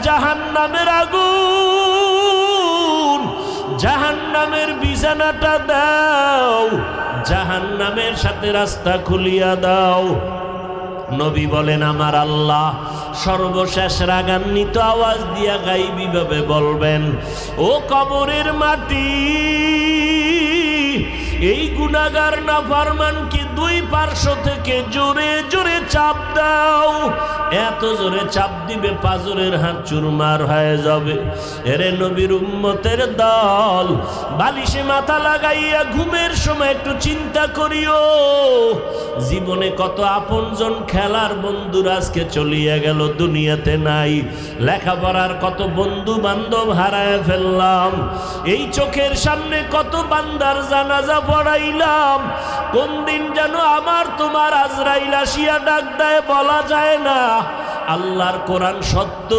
জাহান্নামের আগুন, জাহান্নামের বিছানাটা দাও, জাহান্নামের সাথে রাস্তা খুলিয়া দাও। নবী বলেন আমার আল্লাহ সর্বশেষ রাগান্বিত আওয়াজ দিয়া গাইবী ভাবে বলবেন, ও কবরের মাটি, এই গুনাহগার নাফরমানকে দুই পার্শ্ব থেকে জোরে জোরে চাপ দাও। এত জোরে চাপ দিবে পাজরের হাত চুরমার হয়ে যাবে। এরে নবীর উম্মতের দল, বালিশে মাথা লাগাইয়া ঘুমের সময় একটু চিন্তা করিও, জীবনে কত আপনজন খেলার বন্ধুরা আজকে চলিয়া গেল, দুনিয়াতে নাই। লেখাপড়ার কত বন্ধু বান্ধব হারায় ফেললাম। এই চোখের সামনে কত বান্দার জানাজা পড়াইলাম। কোন দিন যেন আমার তোমার আজরাইল আসিয়া ডাক দেয় বলা যায় না। আল্লাহর কোরআন সত্য।